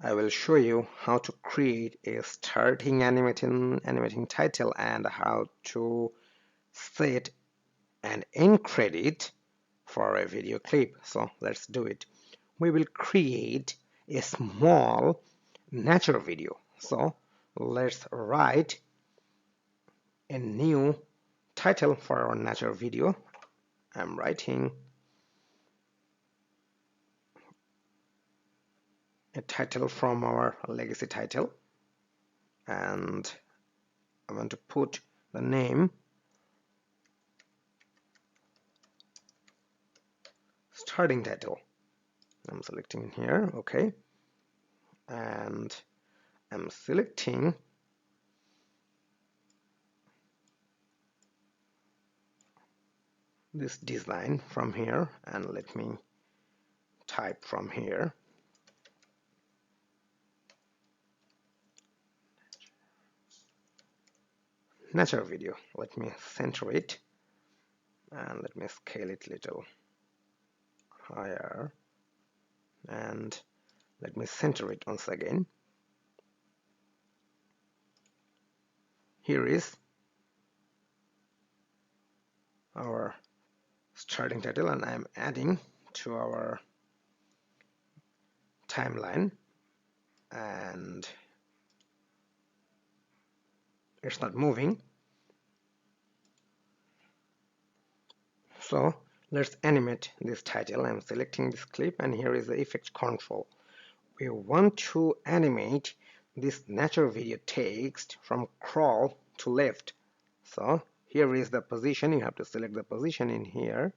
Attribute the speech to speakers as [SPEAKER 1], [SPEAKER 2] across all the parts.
[SPEAKER 1] I will show you how to create a starting animating title and how to set an end credit for a video clip. So let's do it. We will create a small nature video. So let's write a new title for our nature video. I'm writing a title from our legacy title, and I want to put the name starting title. I'm selecting here, okay, and I'm selecting this design from here, and let me type from here. Nature video. Let me center it and let me scale it a little higher, and let me center it once again. Here is our starting title, and I'm adding to our timeline, and it's not moving. So let's animate this title. I'm selecting this clip, and here is the effect control. We want to animate this nature video text from scroll to left. So here is the position. You have to select the position in here,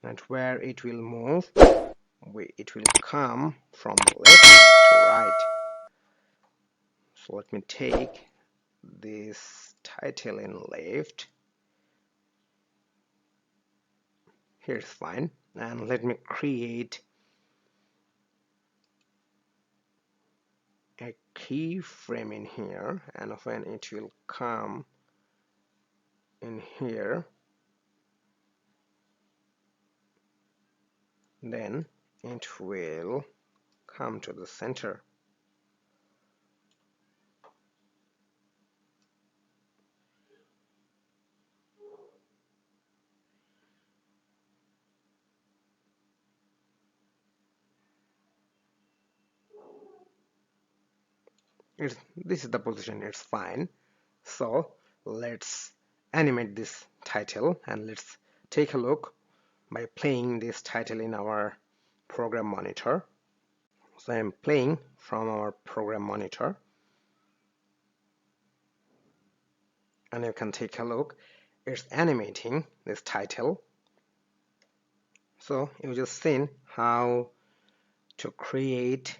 [SPEAKER 1] and where it will move, it will come from left to right. So let me take this title in left. Here's fine, and let me create a keyframe in here, and when it will come in here, then it will come to the center. This is the position, it's fine. So let's animate this title, and let's take a look by playing this title in our program monitor. So I'm playing from our program monitor, and you can take a look. It's animating this title. So you just seen how to create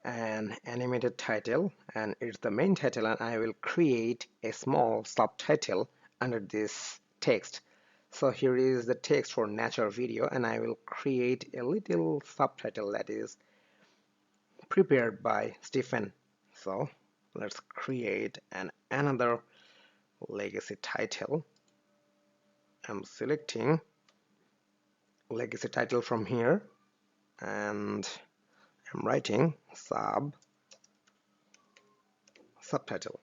[SPEAKER 1] an animated title, and it's the main title, and I will create a small subtitle under this text. So here is the text for nature video, and I will create a little subtitle that is prepared by Stephen. So let's create another legacy title. I'm selecting legacy title from here, and I'm writing subtitle,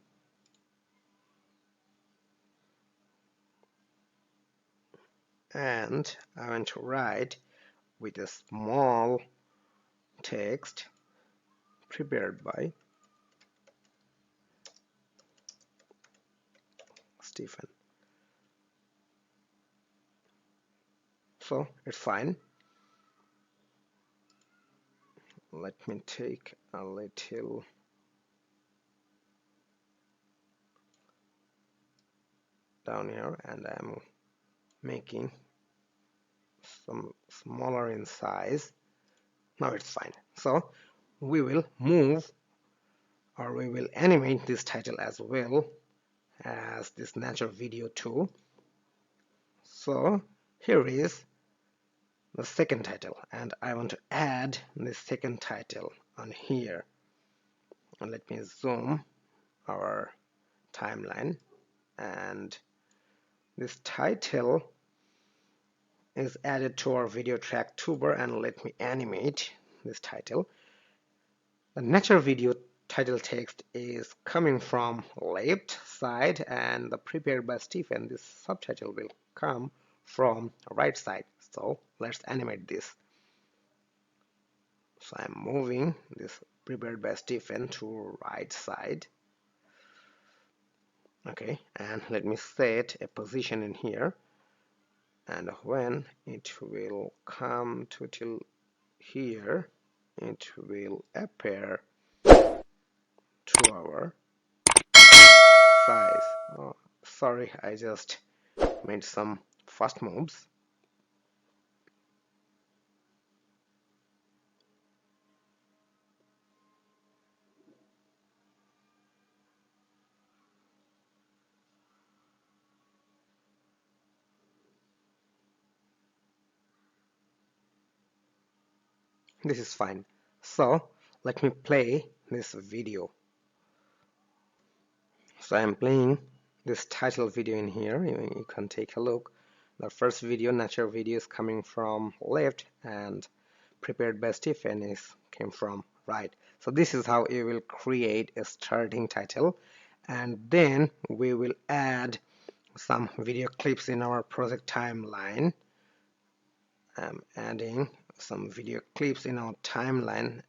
[SPEAKER 1] and I want to write with a small text prepared by Stephen. So it's fine. Let me take a little down here, and I'm making some smaller in size. Now it's fine. So we will move, or we will animate this title as well as this nature video too. So here is the second title, and I want to add this second title on here. And let me zoom our timeline, and this title is added to our video track tuber, and let me animate this title. The nature video title text is coming from left side, and the prepared by Stephen, this subtitle will come from right side. So let's animate this. So I'm moving this prepared by Stephen to right side. Okay, and let me set a position in here, and when it will come to till here, it will appear to our size. Oh, sorry, I just made some fast moves. This is fine. So let me play this video. So I'm playing this title video in here. You can take a look. The first video, nature video, is coming from left, and prepared by Stephen came from right. So this is how you will create a starting title, and then we will add some video clips in our project timeline. I'm adding some video clips in our timeline.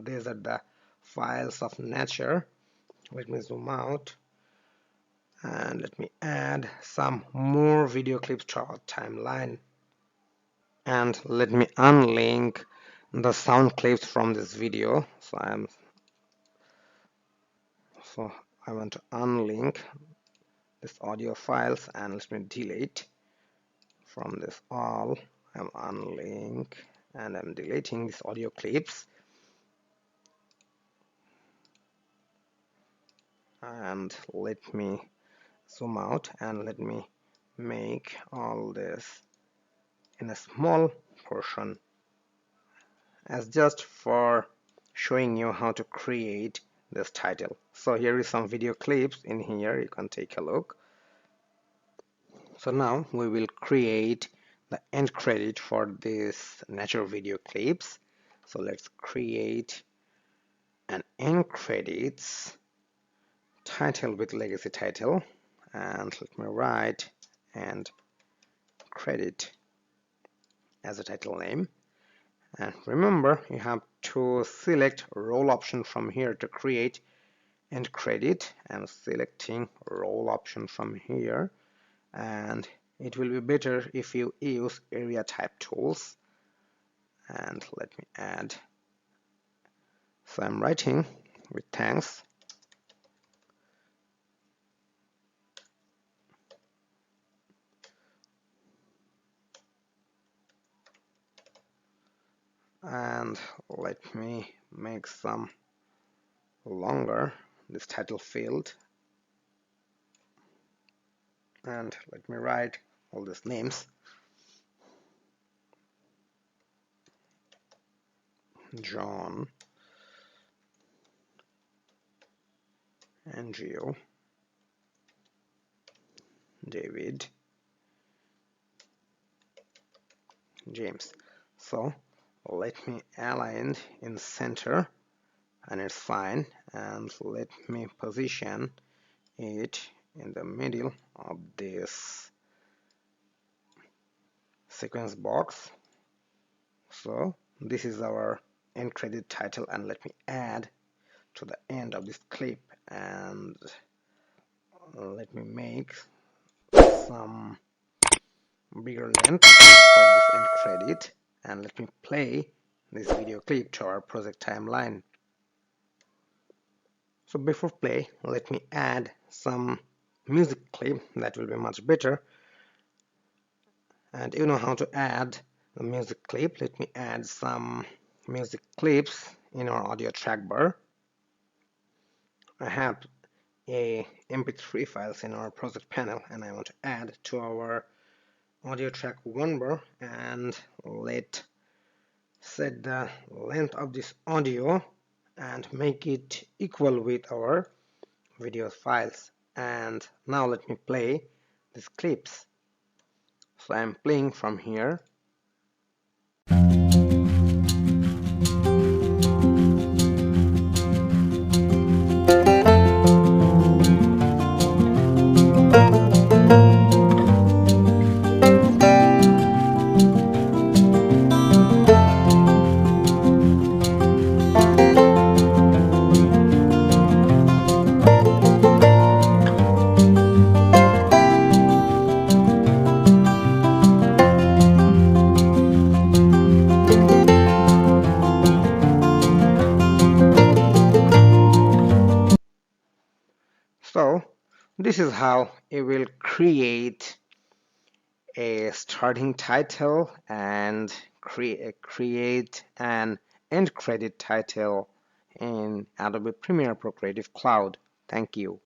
[SPEAKER 1] These are the files of nature. Let me zoom out and let me add some more video clips to our timeline, and let me unlink the sound clips from this video. So I want to unlink this audio files, and let me delete from this all. I'm unlink and I'm deleting these audio clips, and let me zoom out and let me make all this in a small portion, as just for showing you how to create this title. So here is some video clips in here, you can take a look. So now we will create the end credit for this nature video clips. So let's create an end credits title with legacy title, and let me write end credit as a title name. And remember, you have to select role option from here to create end credit. I'm selecting role option from here, and it will be better if you use area type tools. And let me add, so I'm writing with thanks, and let me make some longer this title field, and let me write all these names: John, NGO, David, James. So let me align in center, and it's fine, and let me position it in the middle of this sequence box. So this is our end credit title, and let me add to the end of this clip, and let me make some bigger length for this end credit, and let me play this video clip to our project timeline. So before play, let me add some music clip that will be much better. And you know how to add the music clip. Let me add some music clips in our audio track bar. I have a MP3 files in our project panel, and I want to add to our audio track 1 bar, and let set the length of this audio and make it equal with our video files. And now let me play these clips. So I'm playing from here. This is how you will create a starting title and create an end credit title in Adobe Premiere Pro Creative Cloud. Thank you.